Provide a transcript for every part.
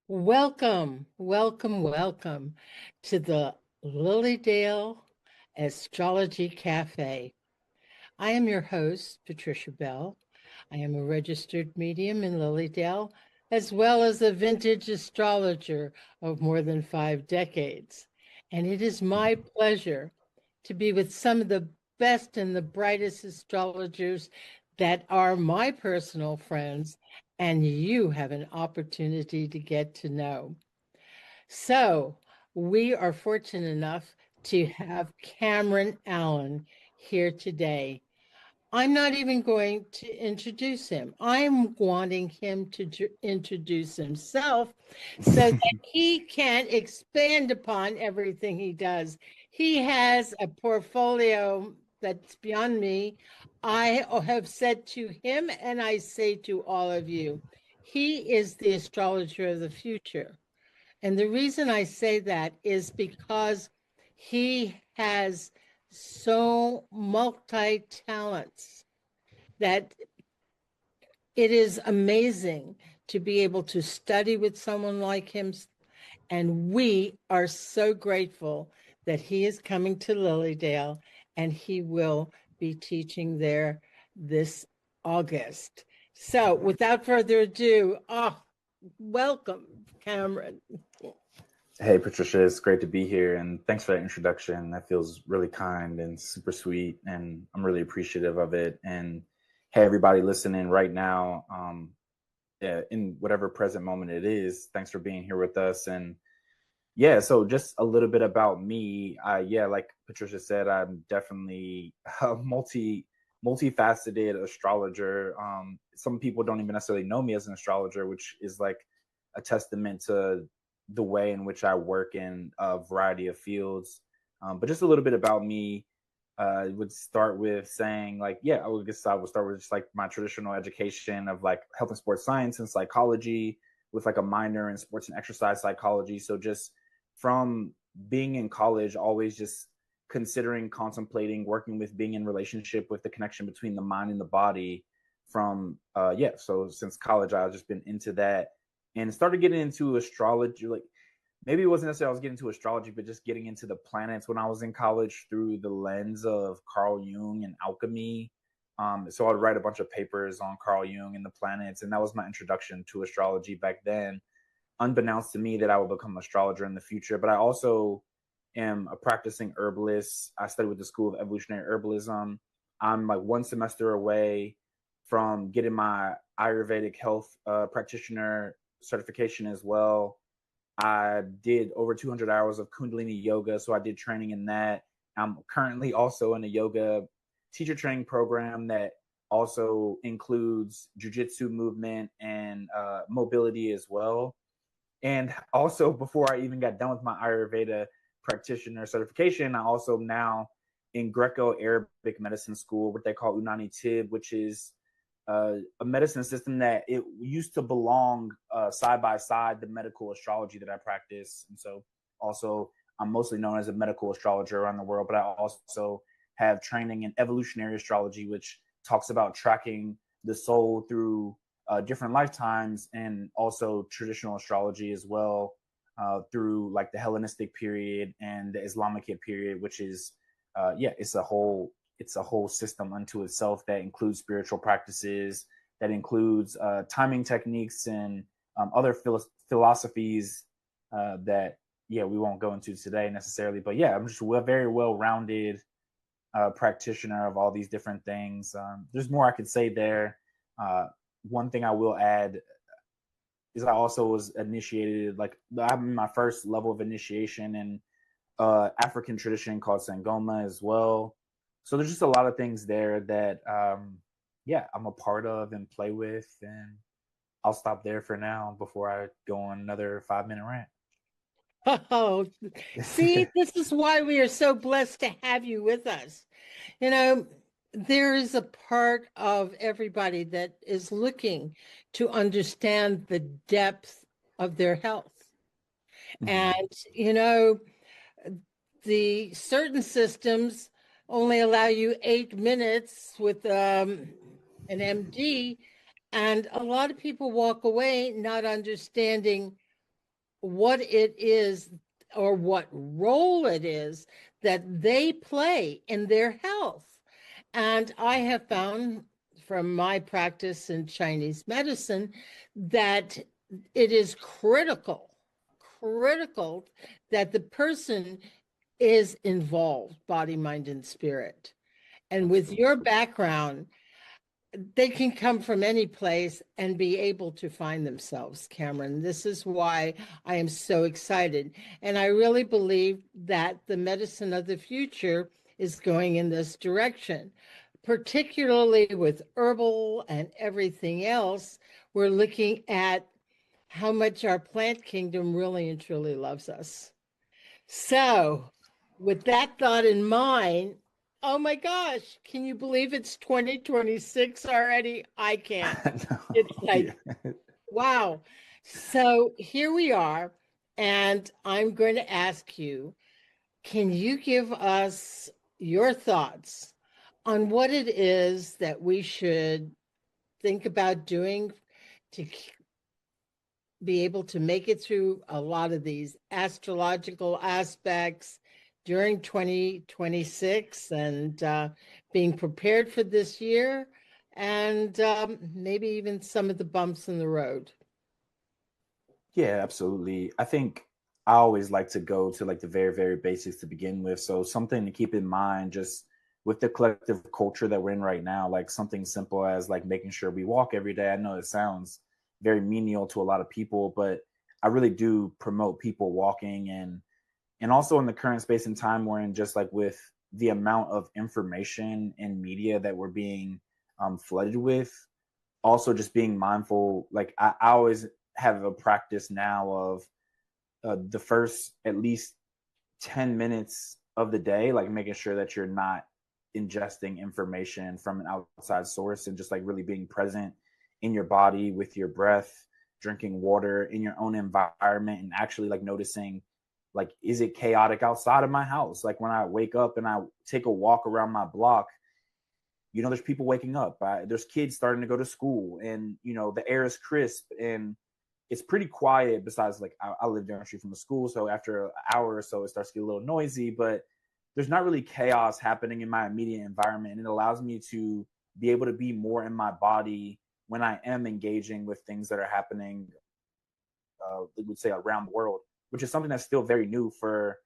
Welcome, welcome, welcome to the Lilydale Astrology Cafe. I am your host, Patricia Bell. I am a registered medium in Lilydale, as well as a vintage astrologer of more than 5 decades. And it is my pleasure to be with some of the best and the brightest astrologers that are my personal friends, and you have an opportunity to get to know. So, we are fortunate enough to have Cameron Allen here today. I'm not even going to introduce him. I'm wanting him to introduce himself so that he can expand upon everything he does. He has a portfolio that's beyond me. I have said to him, and I say to all of you, he is the astrologer of the future. And the reason I say that is because he has so multi talents that it is amazing to be able to study with someone like him. And we are so grateful that he is coming to Lilydale and he will be teaching there this August. So without further ado, welcome, Cameron. Hey, Patricia, it's great to be here, and thanks for that introduction. That feels really kind and super sweet, and I'm really appreciative of it. And hey, everybody listening right now, yeah, in whatever present moment it is, thanks for being here with us. And yeah, so just a little bit about me. Yeah, like Patricia said, I'm definitely a multifaceted astrologer. Some people don't even necessarily know me as an astrologer, which is like a testament to the way in which I work in a variety of fields. But just a little bit about me. I would start with saying, like, yeah, I would guess I would start with just like my traditional education of like health and sports science and psychology with like a minor in sports and exercise psychology. So just from being in college, always just considering, contemplating, working with, being in relationship with the connection between the mind and the body. From yeah, so since college, I've just been into that and started getting into astrology. Like maybe it wasn't necessarily I was getting into astrology, but just getting into the planets when I was in college through the lens of Carl Jung and alchemy. So I'd write a bunch of papers on Carl Jung and the planets, and that was my introduction to astrology back then, unbeknownst to me that I will become an astrologer in the future. But I also am a practicing herbalist. I study with the School of Evolutionary Herbalism. I'm like one semester away from getting my Ayurvedic health practitioner certification as well. I did over 200 hours of Kundalini yoga, so I did training in that. I'm currently also in a yoga teacher training program that also includes jujitsu movement and mobility as well. And also, before I even got done with my Ayurveda practitioner certification, I also now in Greco-Arabic medicine school, what they call Unani Tib, which is a medicine system that it used to belong side by side the medical astrology that I practice. And so also I'm mostly known as a medical astrologer around the world, but I also have training in evolutionary astrology, which talks about tracking the soul through different lifetimes, and also traditional astrology as well, through like the Hellenistic period and the Islamic period, which is yeah, it's a whole system unto itself that includes spiritual practices, that includes timing techniques and other philosophies that yeah we won't go into today necessarily. But yeah, I'm just a very well-rounded practitioner of all these different things. There's more I could say there. One thing I will add is I also was initiated, like I'm in my first level of initiation in African tradition called Sangoma as well. So there's just a lot of things there that yeah, I'm a part of and play with, and I'll stop there for now before I go on another 5 minute rant. Oh, see, this is why we are so blessed to have you with us. You know, there is a part of everybody that is looking to understand the depth of their health. Mhm. And, the certain systems only allow you 8 minutes with an MD, and a lot of people walk away not understanding what it is or what role it is that they play in their health. And I have found from my practice in Chinese medicine that it is critical that the person is involved, body, mind, and spirit. And with Absolutely. your background, they can come from any place and be able to find themselves, Cameron. This is why I am so excited. And I really believe that the medicine of the future is going in this direction, particularly with herbal and everything else. We're looking at how much our plant kingdom really and truly loves us. So, with that thought in mind, oh my gosh, can you believe it's 2026 already? I can't. No, It's yeah. like, wow. So, here we are, and I'm going to ask you, can you give us your thoughts on what it is that we should think about doing to be able to make it through a lot of these astrological aspects during 2026 and being prepared for this year and maybe even some of the bumps in the road. Yeah, absolutely. I think I always like to go to like the very, very basics to begin with. So something to keep in mind just with the collective culture that we're in right now, like something simple as like making sure we walk every day. I know it sounds very menial to a lot of people, but I really do promote people walking, and also in the current space and time we're in, just like with the amount of information and media that we're being flooded with, also just being mindful. Like I always have a practice now of the first at least 10 minutes of the day, like making sure that you're not ingesting information from an outside source, and just like really being present in your body with your breath, drinking water in your own environment, and actually like noticing, like, is it chaotic outside of my house? Like when I wake up and I take a walk around my block, there's people waking up. There's kids starting to go to school, and the air is crisp and it's pretty quiet. Besides, like I live down the street from a school, so after an hour or so, it starts to get a little noisy. But there's not really chaos happening in my immediate environment, and it allows me to be able to be more in my body when I am engaging with things that are happening, we would say, around the world, which is something that's still very new for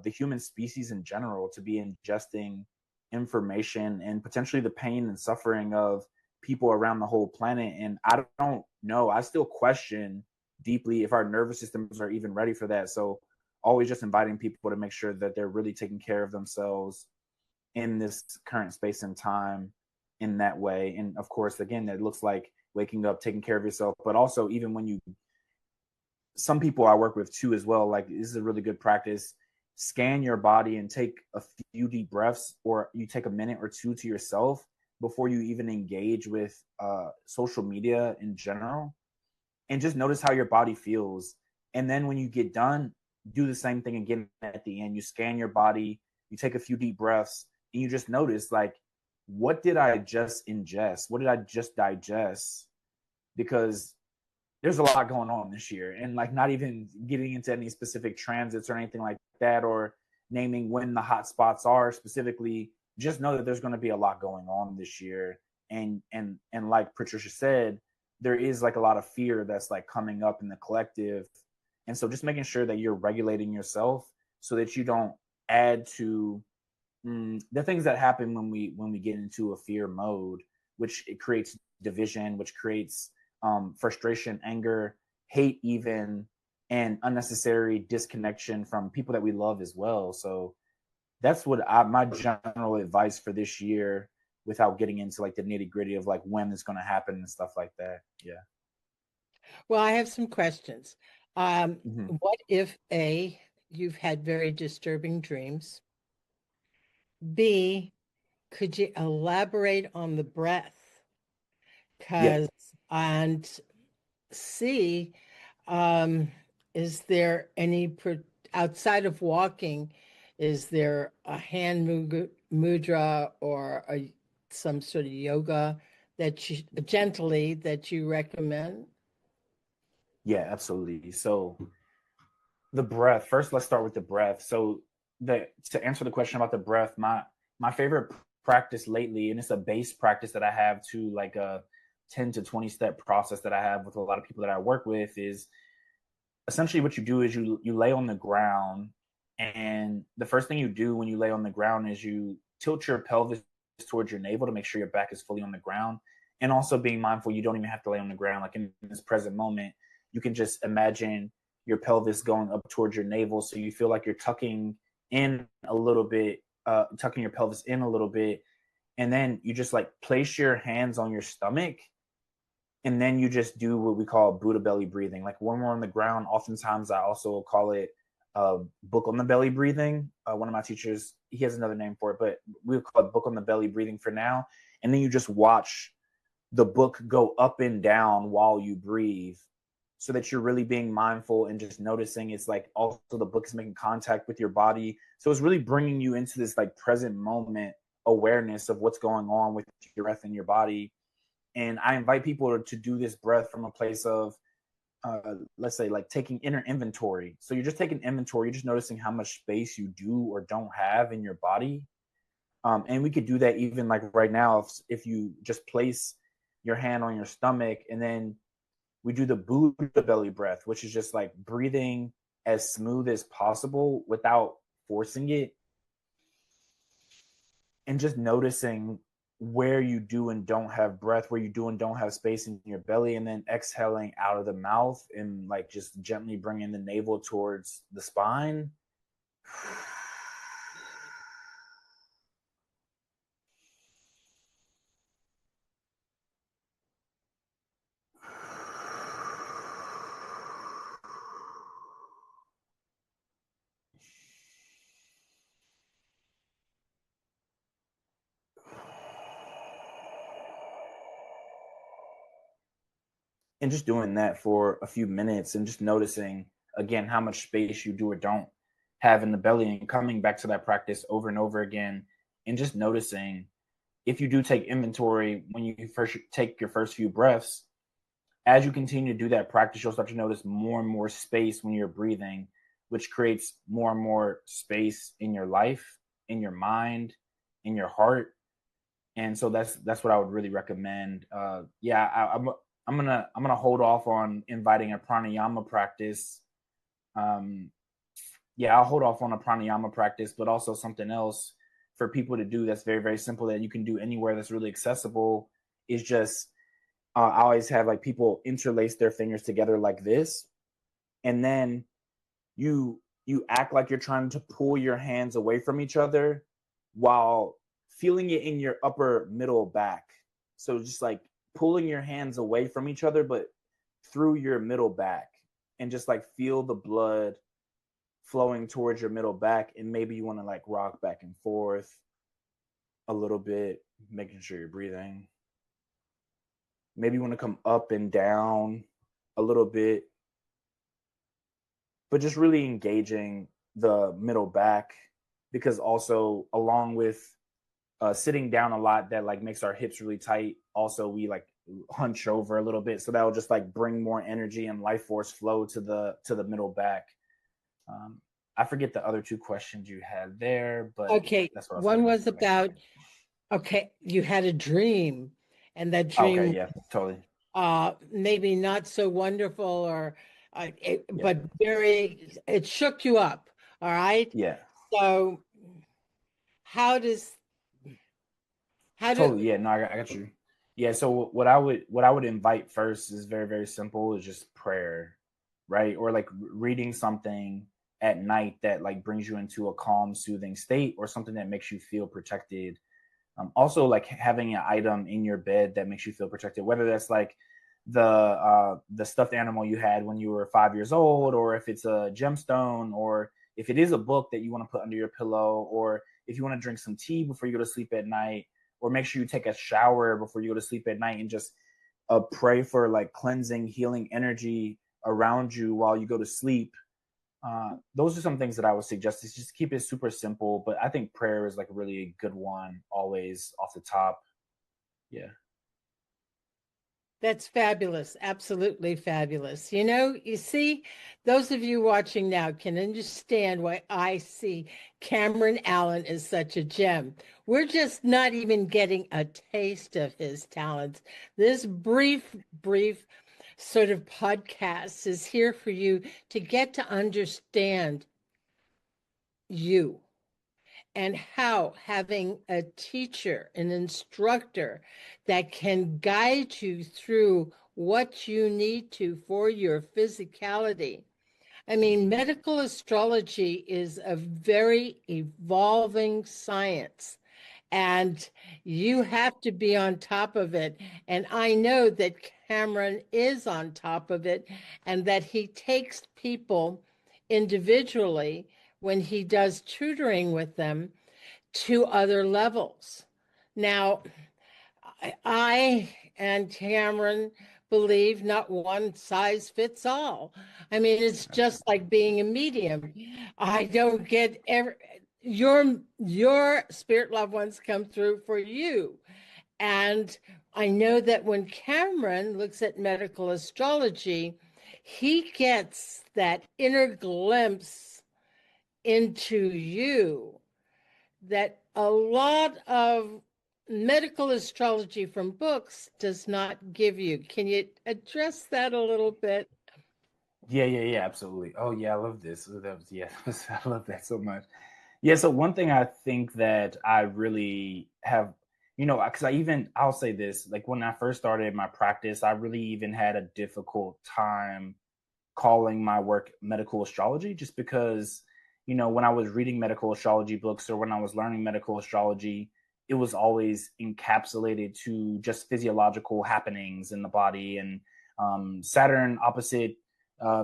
the human species in general, to be ingesting information and potentially the pain and suffering of people around the whole planet. And I don't know, I still question deeply if our nervous systems are even ready for that. So always just inviting people to make sure that they're really taking care of themselves in this current space and time in that way. And of course, again, that looks like waking up, taking care of yourself, but also even when you, some people I work with too as well, like this is a really good practice. Scan your body and take a few deep breaths, or you take a minute or two to yourself before you even engage with social media in general, and just notice how your body feels. And then when you get done, do the same thing again at the end. You scan your body, you take a few deep breaths, and you just notice, like, what did I just ingest? What did I just digest? Because there's a lot going on this year, and like not even getting into any specific transits or anything like that, or naming when the hot spots are specifically. Just know that there's going to be a lot going on this year, and like Patricia said, there is like a lot of fear that's like coming up in the collective, and so just making sure that you're regulating yourself so that you don't add to the things that happen when we get into a fear mode, which it creates division, which creates frustration, anger, hate, even, and unnecessary disconnection from people that we love as well. So that's what my general advice for this year, without getting into like the nitty gritty of like when it's going to happen and stuff like that. Yeah. Well, I have some questions. Mm-hmm. What if A, you've had very disturbing dreams? B, could you elaborate on the breath? Yeah. Because, and C, um, is there any, outside of walking, is there a hand mudra or some sort of yoga that you, gently, that you recommend? Yeah, absolutely. So The breath. First, let's start with the breath. So to answer the question about the breath, my favorite practice lately, and it's a base practice that I have to like a 10 to 20 step process that I have with a lot of people that I work with, is essentially what you do is you lay on the ground, and the first thing you do when you lay on the ground is you tilt your pelvis towards your navel to make sure your back is fully on the ground. And also being mindful, you don't even have to lay on the ground. Like in this present moment, you can just imagine your pelvis going up towards your navel, so you feel like you're tucking in a little bit, tucking your pelvis in a little bit, and then you just like place your hands on your stomach, and then you just do what we call Buddha belly breathing. Like when we're on the ground, oftentimes I also call it book on the belly breathing. One of my teachers, he has another name for it, but we call it book on the belly breathing for now. And then you just watch the book go up and down while you breathe, so that you're really being mindful and just noticing. It's like also the book is making contact with your body. So it's really bringing you into this like present moment awareness of what's going on with your breath in your body. And I invite people to do this breath from a place of, let's say, like taking inner inventory. So you're just taking inventory, you're just noticing how much space you do or don't have in your body. And we could do that even like right now, if you just place your hand on your stomach, and then we do the Buddha belly breath, which is just like breathing as smooth as possible without forcing it, and just noticing where you do and don't have breath, where you do and don't have space in your belly, and then exhaling out of the mouth and like just gently bringing the navel towards the spine. And just doing that for a few minutes and just noticing again how much space you do or don't have in the belly, and coming back to that practice over and over again, and just noticing if you do take inventory when you first take your first few breaths. As you continue to do that practice, you'll start to notice more and more space when you're breathing, which creates more and more space in your life, in your mind, in your heart. And so that's what I would really recommend. Yeah, I'm gonna hold off on inviting a pranayama practice. Um, yeah, I'll hold off on a pranayama practice, but also something else for people to do that's very, very simple that you can do anywhere, that's really accessible, is just I always have like people interlace their fingers together like this, and then you act like you're trying to pull your hands away from each other while feeling it in your upper middle back. So just like pulling your hands away from each other, but through your middle back, and just like feel the blood flowing towards your middle back. And maybe you want to like rock back and forth a little bit, making sure you're breathing. Maybe you want to come up and down a little bit, but just really engaging the middle back, because also along with sitting down a lot, that like makes our hips really tight. Also, we like hunch over a little bit, so that will just like bring more energy and life force flow to the middle back. I forget the other two questions you had there, but Okay, that's what I was one hoping was to make. about, okay, you had a dream, and that Okay, dream yeah, totally. maybe not so wonderful, or Yeah, but very, it shook you up. All right. yeah, So how does how do totally. Yeah, no, I got you. Yeah, so what I would invite first is very, very simple, is just prayer, right? Or like reading something at night that like brings you into a calm, soothing state, or something that makes you feel protected. Also, like having an item in your bed that makes you feel protected, whether that's like the stuffed animal you had when you were 5 years old, or if it's a gemstone, or if it is a book that you want to put under your pillow, or if you want to drink some tea before you go to sleep at night, or make sure you take a shower before you go to sleep at night, and just pray for like cleansing, healing energy around you while you go to sleep. Those are some things that I would suggest, is just keep it super simple. But I think prayer is like a really good one, always off the top. Yeah. That's fabulous. Absolutely fabulous. You see, those of you watching now can understand why I see Cameron Allen is such a gem. We're just not even getting a taste of his talents. This brief sort of podcast is here for you to get to understand you and how having a teacher, an instructor that can guide you through what you need to for your physicality. I mean, medical astrology is a very evolving science, and you have to be on top of it. And I know that Cameron is on top of it, and that he takes people individually when he does tutoring with them to other levels. Now, I and Cameron believe not one size fits all. I mean, it's just like being a medium. I don't get your spirit loved ones come through for you. And I know that when Cameron looks at medical astrology, he gets that inner glimpse into you that a lot of medical astrology from books does not give you. Can you address that a little bit? Yeah, absolutely. Oh yeah, I love this. That was yeah, I love that so much. Yeah, so one thing I think that I really have, because I'll say this, like when I first started my practice, I really even had a difficult time calling my work medical astrology, just because, when I was reading medical astrology books or when I was learning medical astrology, it was always encapsulated to just physiological happenings in the body. And Saturn opposite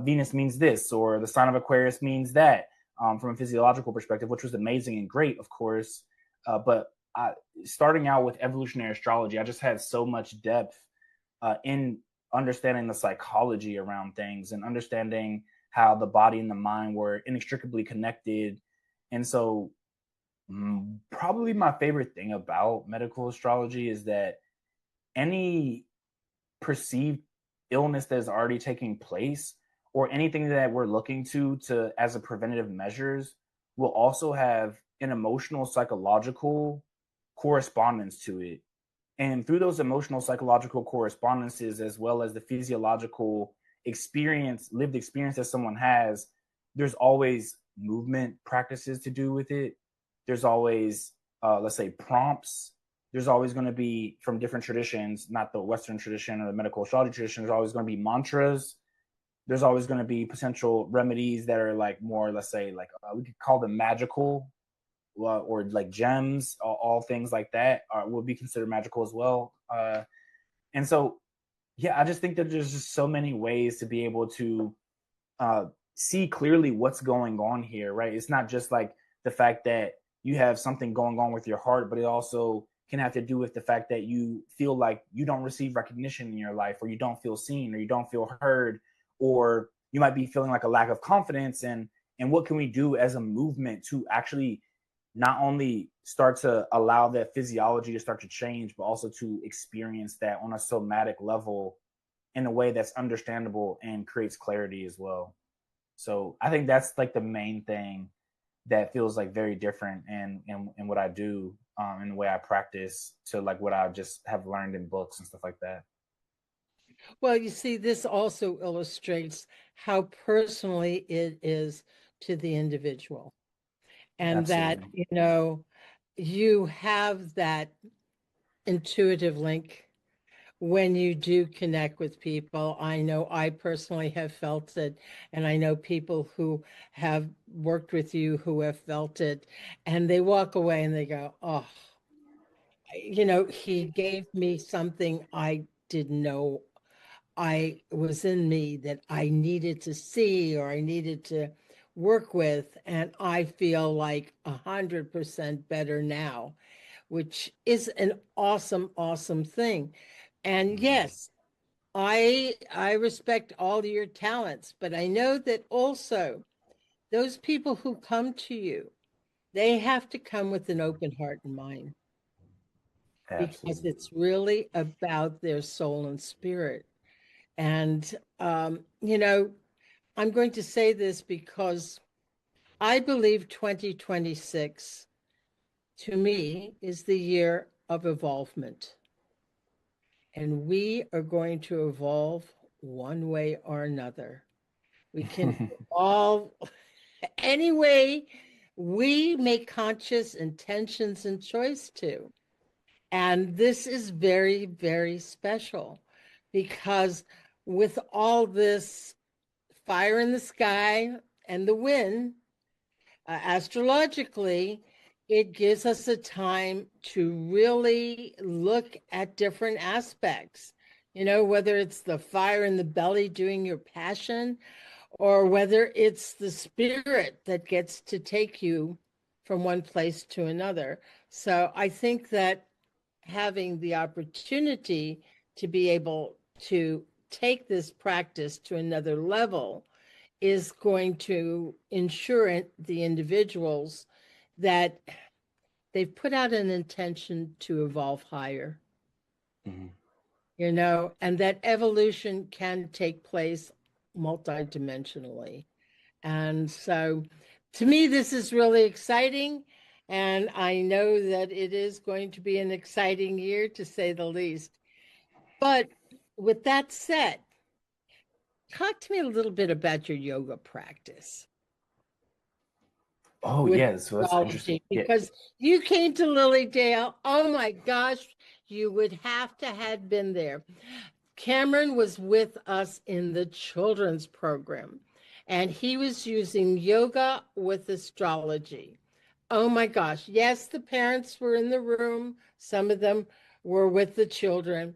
Venus means this, or the sign of Aquarius means that, from a physiological perspective, which was amazing and great, of course. But starting out with evolutionary astrology, I just had so much depth in understanding the psychology around things and understanding how the body and the mind were inextricably connected. And so, probably my favorite thing about medical astrology is that any perceived illness that is already taking place, or anything that we're looking to as a preventative measures, will also have an emotional psychological correspondence to it. And through those emotional psychological correspondences, as well as the physiological lived experience that someone has, there's always movement practices to do with it. There's always let's say prompts. There's always going to be, from different traditions, not the Western tradition or the medical astrology tradition, there's always going to be mantras. There's always going to be potential remedies that are like more, let's say, like we could call them magical, or like gems. All things like that will be considered magical as well. And so, yeah, I just think that there's just so many ways to be able to uh, see clearly what's going on here, right? It's not just like the fact that you have something going on with your heart, but it also can have to do with the fact that you feel like you don't receive recognition in your life, or you don't feel seen, or you don't feel heard, or you might be feeling like a lack of confidence. And what can we do as a movement to actually not only start to allow that physiology to start to change, but also to experience that on a somatic level in a way that's understandable and creates clarity as well. So I think that's like the main thing that feels like very different in what I do, in the way I practice, to like what I just have learned in books and stuff like that. Well, you see, this also illustrates how personally it is to the individual, and that, Absolutely. you have that intuitive link when you do connect with people. I know I personally have felt it, and I know people who have worked with you who have felt it, and they walk away and they go, oh, he gave me something I didn't know I was in me that I needed to see or I needed to work with. And I feel like 100% better now, which is an awesome, awesome thing. And Mm-hmm. yes, I respect all your talents, but I know that also those people who come to you, they have to come with an open heart and mind. because Absolutely. it's really about their soul and spirit. And, you know, I'm going to say this because I believe 2026 to me is the year of evolvement. And we are going to evolve one way or another. We can evolve any way we make conscious intentions and choice to. And this is very, very special because with all this fire in the sky and the wind, astrologically, it gives us a time to really look at different aspects. You know, whether it's the fire in the belly doing your passion, or whether it's the spirit that gets to take you from one place to another. So I think that having the opportunity to be able to take this practice to another level is going to ensure the individuals that they've put out an intention to evolve higher, Mhm. you know, and that evolution can take place multidimensionally. And so to me, this is really exciting. And I know that it is going to be an exciting year to say the least. But with that said, talk to me a little bit about your yoga practice Oh, with yeah. So that's interesting. astrology Yeah. because you came to Lilydale. Oh my gosh, you would have to have been there. Cameron was with us in the children's program, and he was using yoga with astrology. Oh my gosh. Yes, the parents were in the room. Some of them were with the children,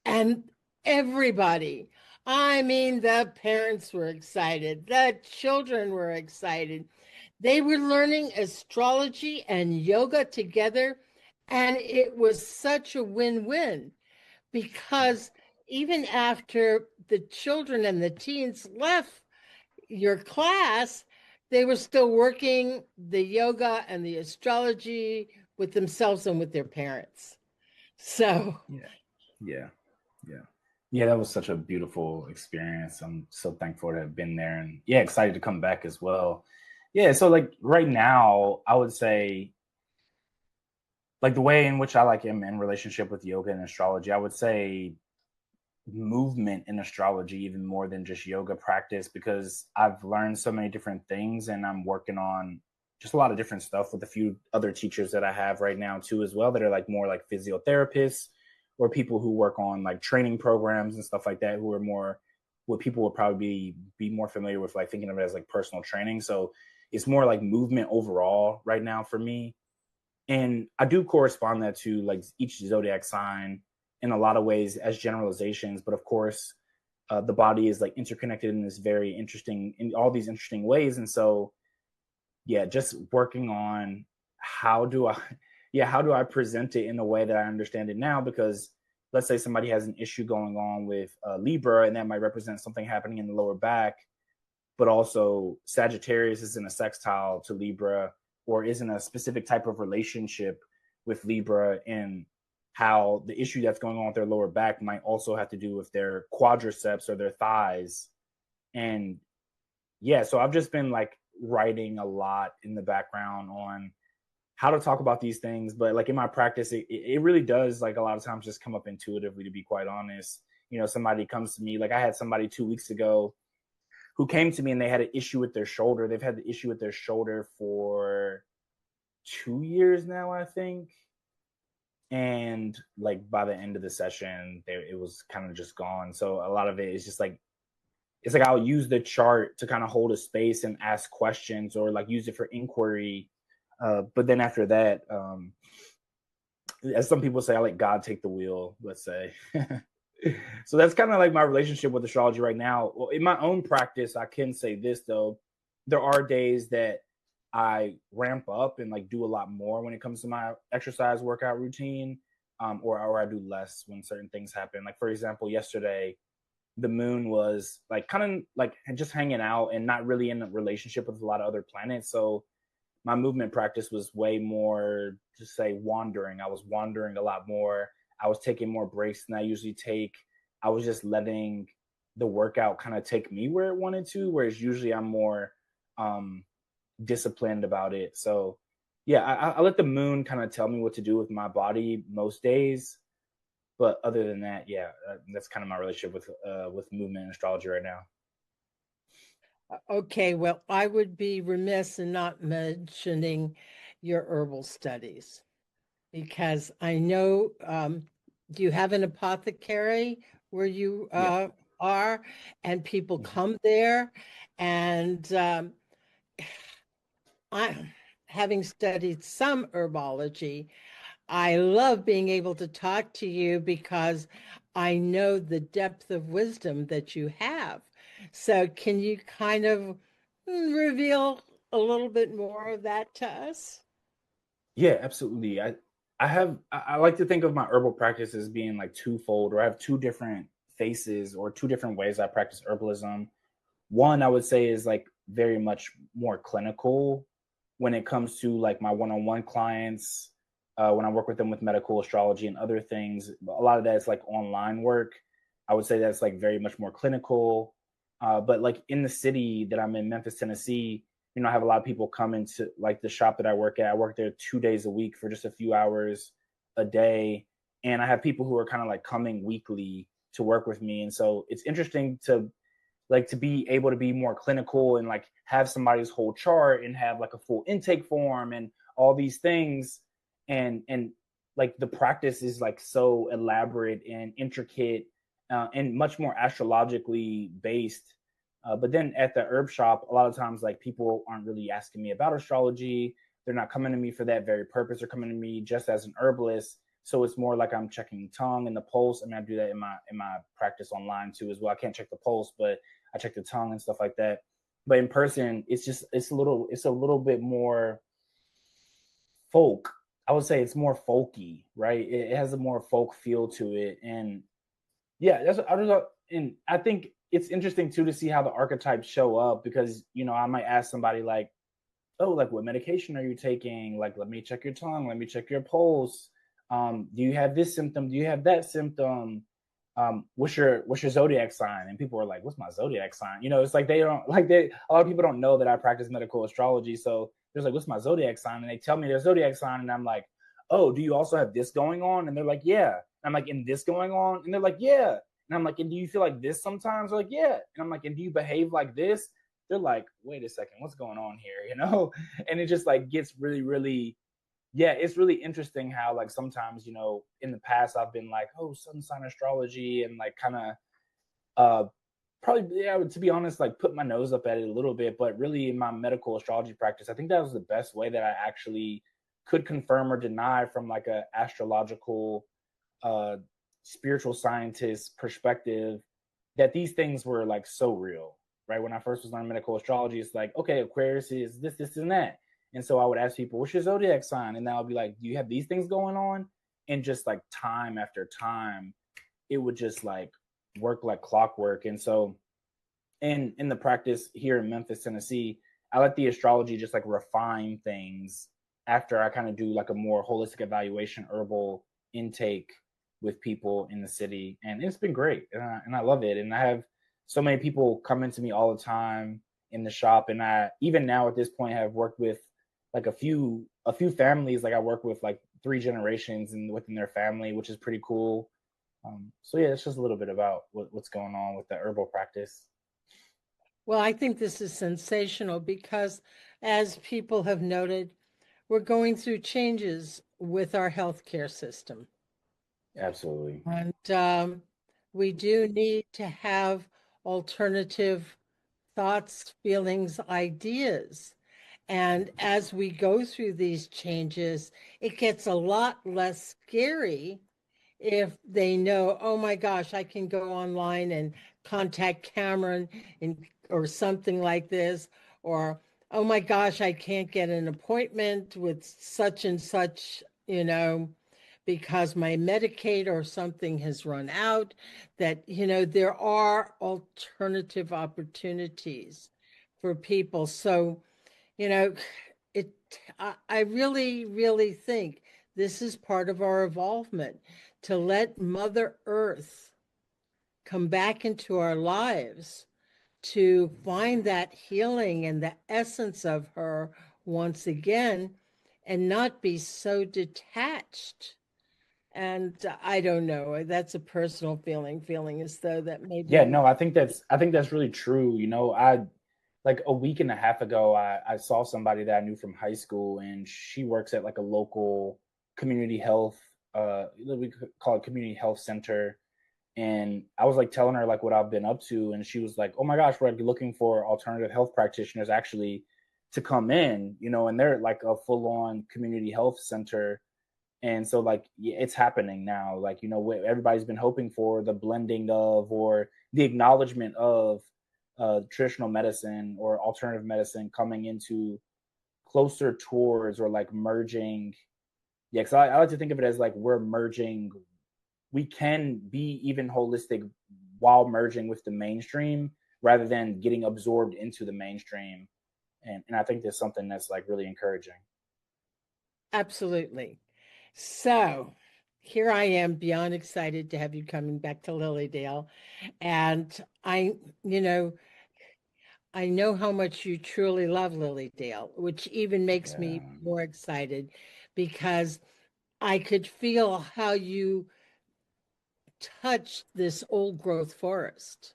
and everybody, I mean, the parents were excited, the children were excited. They were learning astrology and yoga together, and it was such a win-win because even after the children and the teens left your class, they were still working the yoga and the astrology with themselves and with their parents. So, Yeah. Yeah. Yeah. Yeah, that was such a beautiful experience. I'm so thankful to have been there and yeah, excited to come back as well. Yeah, so like right now, I would say like the way in which I like am in relationship with yoga and astrology, I would say movement in astrology even more than just yoga practice because I've learned so many different things and I'm working on just a lot of different stuff with a few other teachers that I have right now too as well that are like more like physiotherapists or people who work on like training programs and stuff like that who are more what people would probably be more familiar with like thinking of it as like personal training. So it's more like movement overall right now for me, and I do correspond that to like each zodiac sign in a lot of ways as generalizations, but of course, the body is like interconnected in this very interesting in all these interesting ways. And so, yeah, just working on how do I, yeah, how do I present it in a way that I understand it now? Because let's say somebody has an issue going on with Libra, and that might represent something happening in the lower back, but also Sagittarius is in a sextile to Libra or is in a specific type of relationship with Libra, and how the issue that's going on with their lower back might also have to do with their quadriceps or their thighs. And yeah, so I've just been like writing a lot in the background on how to talk about these things. But like in my practice, it really does like a lot of times just come up intuitively, to be quite honest. You know, somebody comes to me, like I had somebody 2 weeks ago who came to me and they had an issue with their shoulder. They've had the issue with their shoulder for 2 years now, I think. And like by the end of the session, it was kind of just gone. So a lot of it is just like it's like I'll use the chart to kind of hold a space and ask questions or like use it for inquiry. But then after that, as some people say, I let God take the wheel, let's say. So that's kind of like my relationship with astrology right now. Well, in my own practice, I can say this though. There are days that I ramp up and like do a lot more when it comes to my exercise workout routine, or I do less when certain things happen. Like for example, yesterday the moon was like kind of like just hanging out and not really in a relationship with a lot of other planets. So my movement practice was way more, just say, wandering. I was wandering a lot more. I was taking more breaks than I usually take. I was just letting the workout kind of take me where it wanted to, whereas usually I'm more um, disciplined about it. So, yeah, I let the moon kind of tell me what to do with my body most days. But other than that, yeah, that's kind of my relationship with movement and astrology right now. Okay, well, I would be remiss in not mentioning your herbal studies because I know do you have an apothecary where you Yeah. are, and people Mhm. come there, and I, having studied some herbology, I love being able to talk to you because I know the depth of wisdom that you have. So, can you kind of reveal a little bit more of that to us? Yeah, absolutely. I like to think of my herbal practice as being like twofold, or I have two different faces or two different ways I practice herbalism. One, I would say, is like very much more clinical when it comes to like my one-on-one clients, when I work with them with medical astrology and other things. A lot of that is like online work. I would say that's like very much more clinical. But like in the city that I'm in, Memphis, Tennessee, I have a lot of people come into like the shop that I work at. I work there 2 days a week for just a few hours a day. And I have people who are kind of like coming weekly to work with me. And so it's interesting to be able to be more clinical and like have somebody's whole chart and have like a full intake form and all these things. And like the practice is like so elaborate and intricate, and much more astrologically based. But then at the herb shop, a lot of times like people aren't really asking me about astrology. They're not coming to me for that very purpose. They're coming to me just as an herbalist. So it's more like I'm checking the tongue and the pulse. I mean, I do that in my practice online too as well. I can't check the pulse, but I check the tongue and stuff like that. But in person, it's a little bit more folk. I would say it's more folky, right? It has a more folk feel to it, and yeah, that's I don't know. And I think it's interesting too to see how the archetypes show up, because I might ask somebody like, "Oh, like what medication are you taking? Like, let me check your tongue. Let me check your pulse. Do you have this symptom? Do you have that symptom? What's your zodiac sign?" And people are like, "What's my zodiac sign?" It's like they don't like they a lot of people don't know that I practice medical astrology. So there's like, "What's my zodiac sign?" And they tell me their zodiac sign, and I'm like, "Oh, do you also have this going on?" And they're like, "Yeah." And I'm like, "And this going on?" And they're like, "Yeah." And I'm like, "And do you feel like this sometimes?" They're like, "Yeah." And I'm like, "And do you behave like this?" They're like, "Wait a second, what's going on here?" And it just like gets really, really, yeah, it's really interesting how like sometimes, in the past I've been like, "Oh, sun sign astrology," and like kind of uh probably, yeah, to be honest, like put my nose up at it a little bit. But really in my medical astrology practice, I think that was the best way that I actually could confirm or deny from like a astrological, uh spiritual scientist perspective, that these things were like so real, right? When I first was learning medical astrology, it's like, okay, Aquarius is this, and that. And so I would ask people, "What's your zodiac sign?" And I'll be like, "Do you have these things going on?" And just like time after time, it would just like work like clockwork. And so in the practice here in Memphis, Tennessee, I let the astrology just like refine things after I kind of do like a more holistic evaluation, herbal intake with people in the city, and it's been great, and I love it. And I have so many people coming to me all the time in the shop, and I even now at this point have worked with like a few families. Like I work with like three generations and within their family, which is pretty cool. So yeah, it's just a little bit about what's going on with the herbal practice. Well, I think this is sensational because, as people have noted, we're going through changes with our healthcare system. Absolutely. And we do need to have alternative thoughts, feelings, ideas. And as we go through these changes, it gets a lot less scary if they know, oh my gosh, I can go online and contact Cameron and or something like this, or oh my gosh, I can't get an appointment with such and such, because my Medicaid or something has run out, that, there are alternative opportunities for people. So, you know, it I really, really think this is part of our evolvement, to let Mother Earth come back into our lives, to find that healing and the essence of her once again, and not be so detached. And I don't know, that's a personal feeling as though that Yeah, maybe. no, I think that's really true. I like a week and a half ago, I saw somebody that I knew from high school, and she works at like a local community health, we could call it community health center. And I was like telling her like what I've been up to, and she was like, "Oh my gosh, we're like looking for alternative health practitioners actually to come in, and they're like a full on community health center." And so like yeah, it's happening now, like what everybody's been hoping for, the blending of or the acknowledgement of traditional medicine or alternative medicine coming into closer towards or like merging. Yeah, because I like to think of it as like we're merging. We can be even holistic while merging with the mainstream rather than getting absorbed into the mainstream. And I think there's something that's like really encouraging. Absolutely. So here I am, beyond excited to have you coming back to Lilydale. And you know, I know how much you truly love Lilydale, which even makes Yeah, me more excited because I could feel how you touched this old growth forest,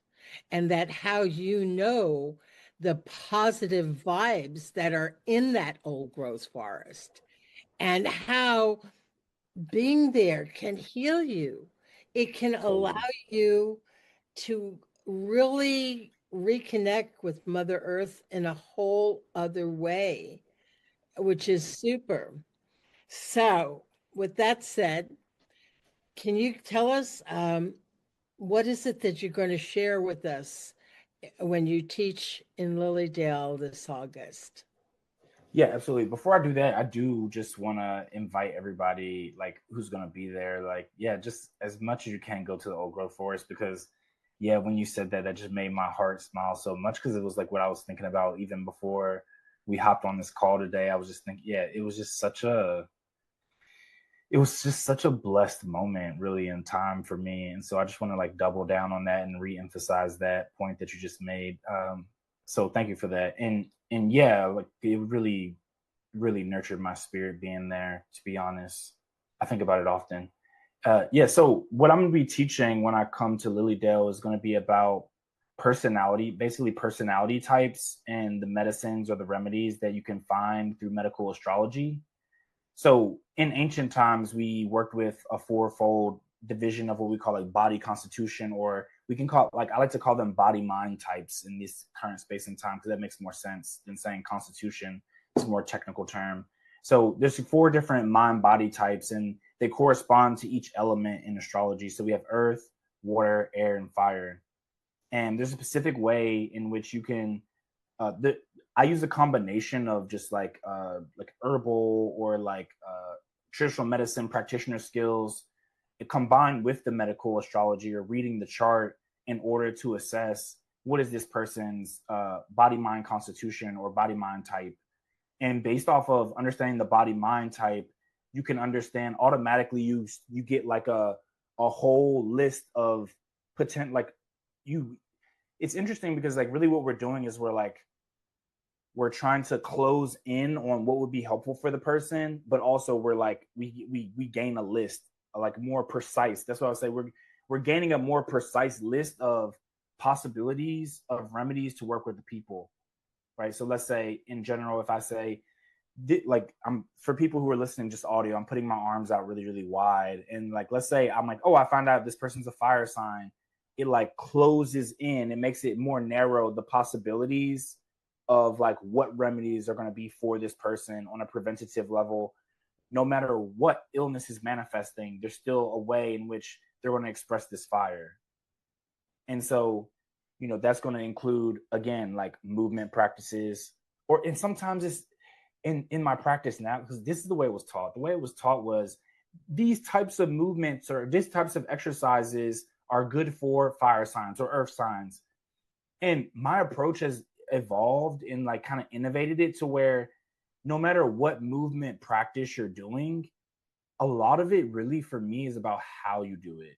and that how the positive vibes that are in that old growth forest, and how being there can heal you. It can allow totally. you to really reconnect with Mother Earth in a whole other way, which is super. So, with that said, can you tell us what is it that you're going to share with us when you teach in Lilydale this August? Yeah, absolutely. Before I do that, I do just want to invite everybody like who's going to be there. Like, yeah, just as much as you can go to the old growth forest because, yeah, when you said that, that just made my heart smile so much because it was like what I was thinking about even before we hopped on this call today. I was just thinking, yeah, it was just such a blessed moment really in time for me. And so I just want to like double down on that and re-emphasize that point that you just made. So thank you for that. And yeah, like it really really nurtured my spirit being there, to be honest. I think about it often. Yeah, so what I'm going to be teaching when I come to Lilydale is going to be about personality, basically personality types and the medicines or the remedies that you can find through medical astrology. So in ancient times, we worked with a fourfold division of what we call like body constitution, or we can call like I like to call them body mind types in this current space and time because that makes more sense than saying constitution. It's a more technical term. So there's four different mind body types, and they correspond to each element in astrology. So we have earth, water, air, and fire. And there's a specific way in which you can the I use a combination of just like herbal or like traditional medicine practitioner skills combined with the medical astrology or reading the chart in order to assess what is this person's body mind constitution or body mind type. And based off of understanding the body mind type, you can understand automatically you get like a whole list of potential like you it's interesting because like really what we're doing is we're trying to close in on what would be helpful for the person, but also we're like we gain a list like more precise. That's what I would say. We're gaining a more precise list of possibilities of remedies to work with the people, right? So let's say in general, if I say like I'm for people who are listening just audio, I'm putting my arms out really really wide, and like let's say I'm like, oh, I find out this person's a fire sign. It like closes in. It makes it more narrow the possibilities of like what remedies are going to be for this person on a preventative level. No matter what illness is manifesting, there's still a way in which they're going to express this fire. And so that's going to include again like movement practices, or and sometimes it's in my practice now, because this is the way it was taught. The way it was taught was these types of movements or these types of exercises are good for fire signs or earth signs. And my approach has evolved and like kind of innovated it to where no matter what movement practice you're doing, a lot of it really for me is about how you do it.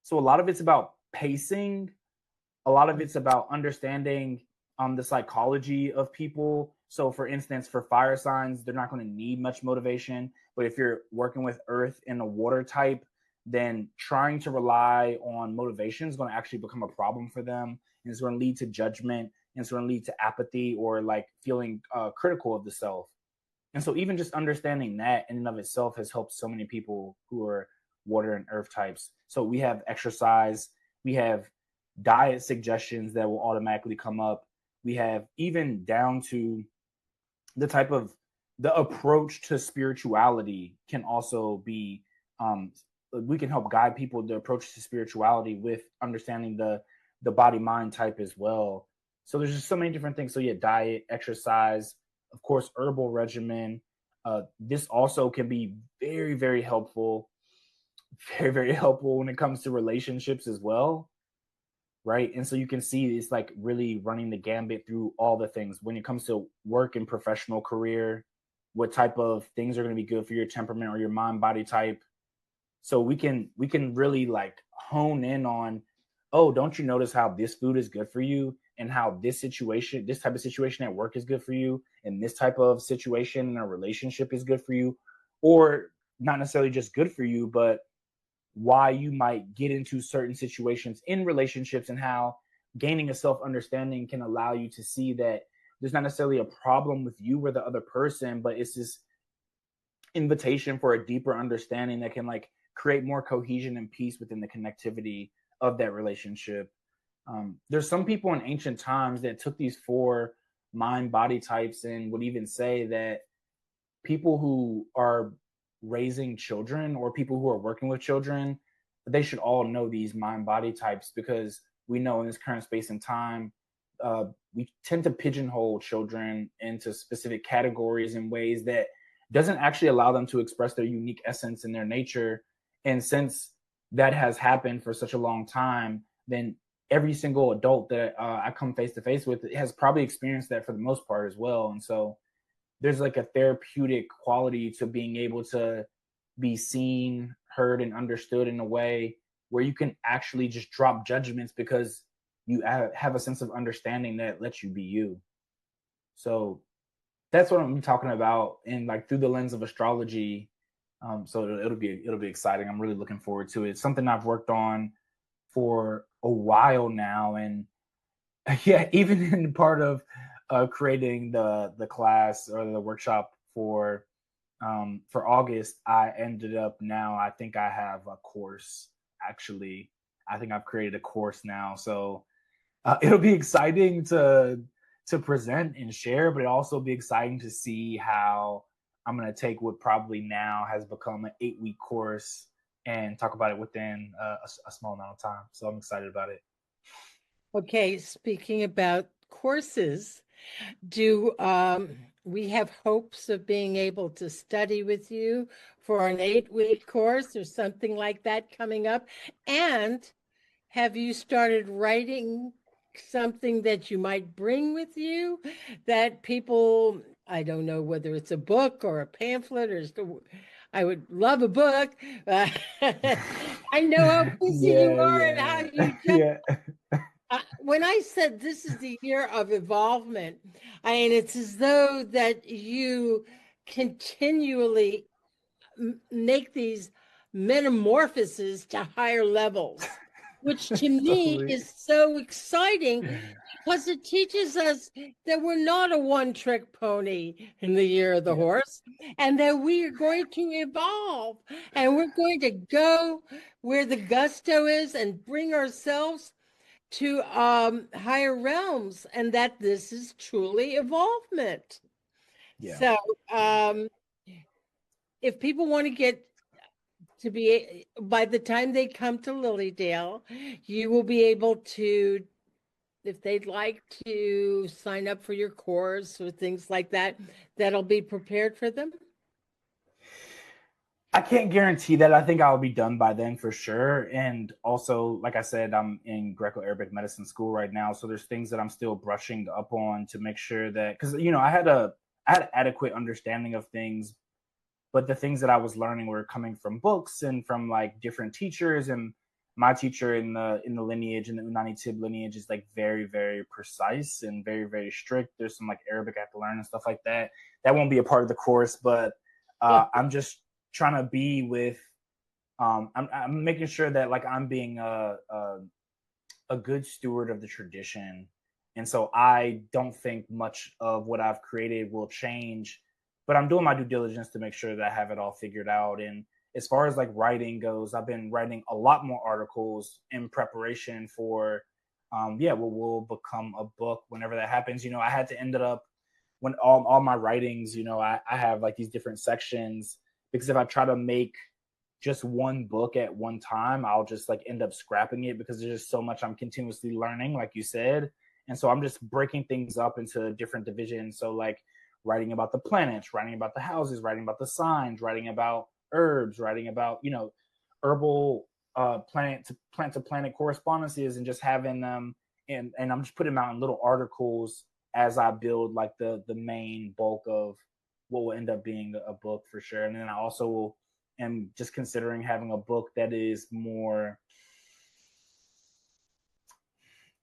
So a lot of it's about pacing, a lot of it's about understanding the psychology of people. So for instance, for fire signs, they're not going to need much motivation. But if you're working with earth and a water type, then trying to rely on motivation is going to actually become a problem for them. And it's going to lead to judgment, and it's going to lead to apathy or like feeling critical of the self. And so even just understanding that in and of itself has helped so many people who are water and earth types. So we have exercise, we have diet suggestions that will automatically come up. We have even down to the approach to spirituality can also be, we can help guide people the approach to spirituality with understanding the body mind type as well. So there's just so many different things. So yeah, diet, exercise, of course, herbal regimen. This also can be very, very helpful, very, very helpful when it comes to relationships as well. Right. And so you can see it's like really running the gambit through all the things when it comes to work and professional career, what type of things are going to be good for your temperament or your mind body type. So we can really like hone in on, oh, don't you notice how this food is good for you and how this type of situation at work is good for you, and this type of situation in a relationship is good for you, or not necessarily just good for you, but why you might get into certain situations in relationships, and how gaining a self-understanding can allow you to see that there's not necessarily a problem with you or the other person, but it's this invitation for a deeper understanding that can like create more cohesion and peace within the connectivity of that relationship. There's some people in ancient times that took these 4 mind body types and would even say that people who are raising children or people who are working with children, they should all know these mind body types, because we know in this current space and time, we tend to pigeonhole children into specific categories in ways that doesn't actually allow them to express their unique essence and their nature. And since that has happened for such a long time, then every single adult that I come face to face with has probably experienced that for the most part as well. And so there's like a therapeutic quality to being able to be seen, heard, and understood in a way where you can actually just drop judgments because you have a sense of understanding that lets you be you. So that's what I'm talking about, and like through the lens of astrology. So it'll be exciting. I'm really looking forward to it. It's something I've worked on for a while now, and yeah, even in part of creating the class or the workshop for August, I ended up now. I think I have a course. Actually, I think I've created a course now, so it'll be exciting to present and share, but it'll also be exciting to see how I'm going to take what probably now has become an 8-week course and talk about it within a small amount of time. So I'm excited about it. Okay, speaking about courses, do we have hopes of being able to study with you for an 8-week course or something like that coming up? And have you started writing something that you might bring with you that people, I don't know whether it's a book or a pamphlet I would love a book. I know how busy you Yeah, are and how yeah, you just yeah. when I said this is the year of evolvement, I mean, it's as though that you continually make these metamorphoses to higher levels, which to me Totally. is so exciting because it teaches us that we're not a one-trick pony in the year of the Yeah. horse, and that we are going to evolve, and we're going to go where the gusto is and bring ourselves to higher realms, and that this is truly evolvement. Yeah. So if people want to get to be, by the time they come to Lilydale, you will be able to, if they'd like to sign up for your course or things like that, that'll be prepared for them. I can't guarantee that. I think I'll be done by then for sure. And also, like I said, I'm in Greco-Arabic medicine school right now, so there's things that I'm still brushing up on to make sure that, because I I had adequate understanding of things, but the things that I was learning were coming from books and from like different teachers. And my teacher in the lineage, in the Unani Tib lineage, is like very, very precise and very, very strict. There's some like Arabic I have to learn and stuff like that. That won't be a part of the course, but I'm just trying to be with. I'm making sure that like I'm being a good steward of the tradition, and so I don't think much of what I've created will change, but I'm doing my due diligence to make sure that I have it all figured out. And as far as like writing goes, I've been writing a lot more articles in preparation for what will become a book whenever that happens. I had to end it up when all my writings, I have like these different sections, because if I try to make just one book at one time, I'll just like end up scrapping it, because there's just so much I'm continuously learning, like you said. And so I'm just breaking things up into different divisions. So like writing about the planets, writing about the houses, writing about the signs, writing about herbs, writing about, herbal planet to planet correspondences, and just having them, and I'm just putting them out in little articles as I build like the main bulk of what will end up being a book for sure. And then I also am just considering having a book that is more,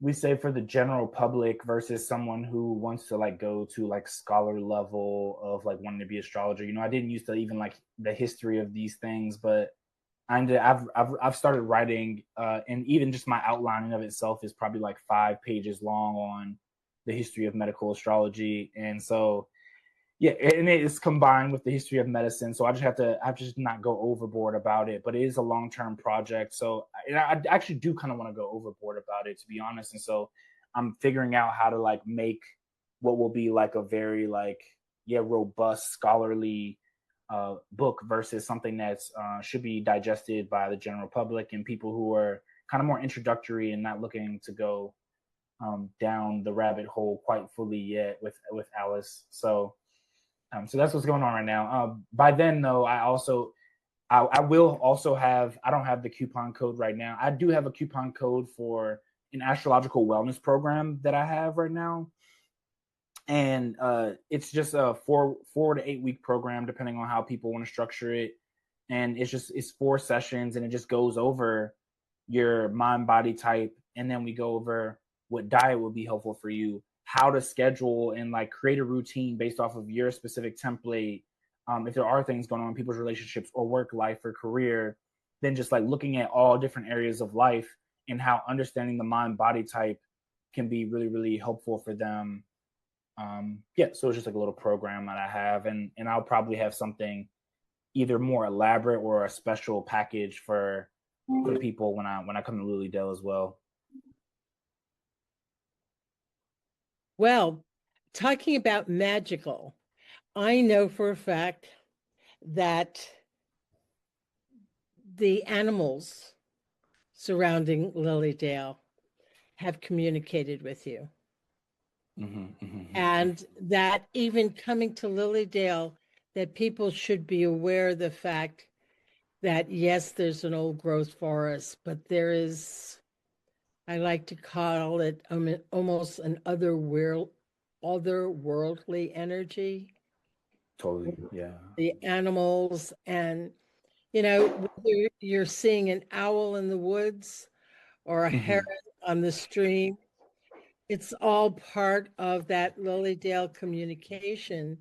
we say, for the general public versus someone who wants to like go to like scholar level of like wanting to be astrologer. I didn't used to even like the history of these things, but I've started writing, and even just my outlining of itself is probably like 5 pages long on the history of medical astrology. And so yeah, and it is combined with the history of medicine. So I have to just not go overboard about it. But it is a long-term project. So I actually do kind of want to go overboard about it, to be honest. And so I'm figuring out how to like make what will be like a very like, robust scholarly book versus something that's should be digested by the general public and people who are kind of more introductory and not looking to go down the rabbit hole quite fully yet with Alice. So that's what's going on right now. By then, though, I will also have, I don't have the coupon code right now. I do have a coupon code for an astrological wellness program that I have right now. And it's just a 4 to 8 week program, depending on how people want to structure it. And it's 4 sessions, and it just goes over your mind body type. And then we go over what diet would be helpful for you, how to schedule and like create a routine based off of your specific template. If there are things going on in people's relationships or work life or career, then just like looking at all different areas of life and how understanding the mind body type can be really, really helpful for them. So it's just like a little program that I have, and I'll probably have something either more elaborate or a special package for people when I come to Lilydale as well. Well, talking about magical, I know for a fact that the animals surrounding Lilydale have communicated with you. And that even coming to Lilydale, that people should be aware of the fact that, yes, there's an old growth forest, but there is, I like to call it almost an otherworldly energy. Totally, yeah. The animals, and whether you're seeing an owl in the woods or a heron on the stream, it's all part of that Lilydale communication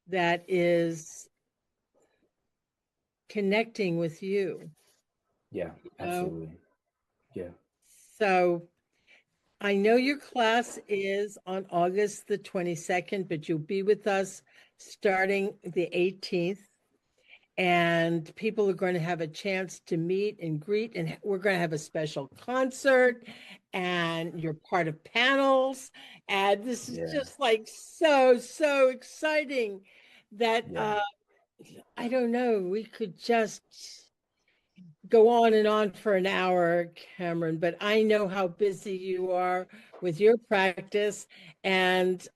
that is connecting with you. Yeah, absolutely. Yeah. So I know your class is on August the 22nd, but you'll be with us starting the 18th. And people are going to have a chance to meet and greet, and we're going to have a special concert, and you're part of panels. And this is just like so exciting that I don't know, we could just go on and on for an hour, Cameron, but I know how busy you are with your practice. And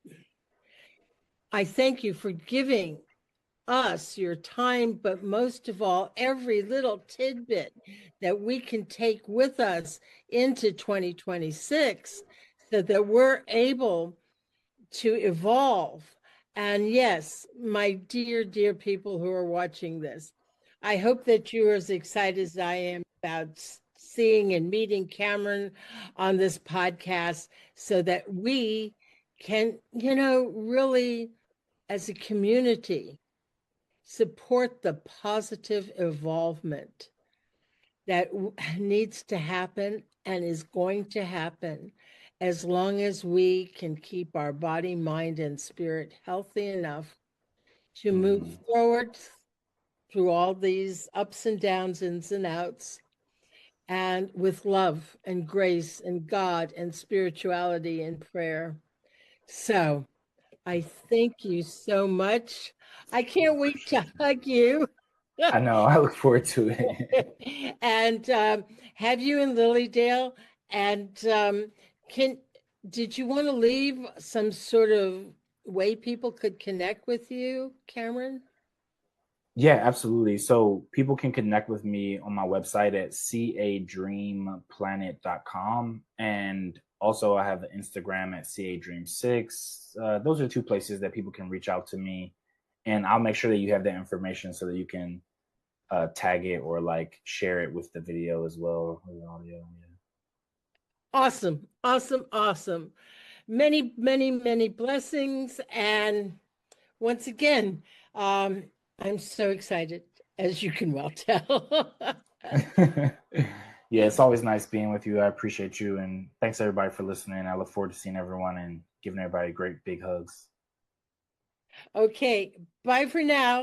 I thank you for giving us your time, but most of all, every little tidbit that we can take with us into 2026 so that we're able to evolve And yes, my dear, dear people who are watching this, I hope that you're as excited as I am about seeing and meeting Cameron on this podcast so that we can, really as a community support the positive evolvement that needs to happen and is going to happen as long as we can keep our body, mind, and spirit healthy enough to move Mhm. forward through all these ups and downs, ins and outs, and with love and grace and God and spirituality and prayer. So I thank you so much. I can't wait to hug you. I know. I look forward to it. And have you in Lilydale. And can did you want to leave some sort of way people could connect with you, Cameron? Yeah, absolutely. So people can connect with me on my website at cadreamplanet.com. And also I have an Instagram at cadream6. Those are two places that people can reach out to me. And I'll make sure that you have that information so that you can tag it or like share it with the video as well. Or the audio. Yeah. Awesome, awesome, awesome. Many, many, many blessings. And once again, I'm so excited, as you can well tell. Yeah, it's always nice being with you. I appreciate you. And thanks everybody for listening. I look forward to seeing everyone and giving everybody great big hugs. Okay, bye for now.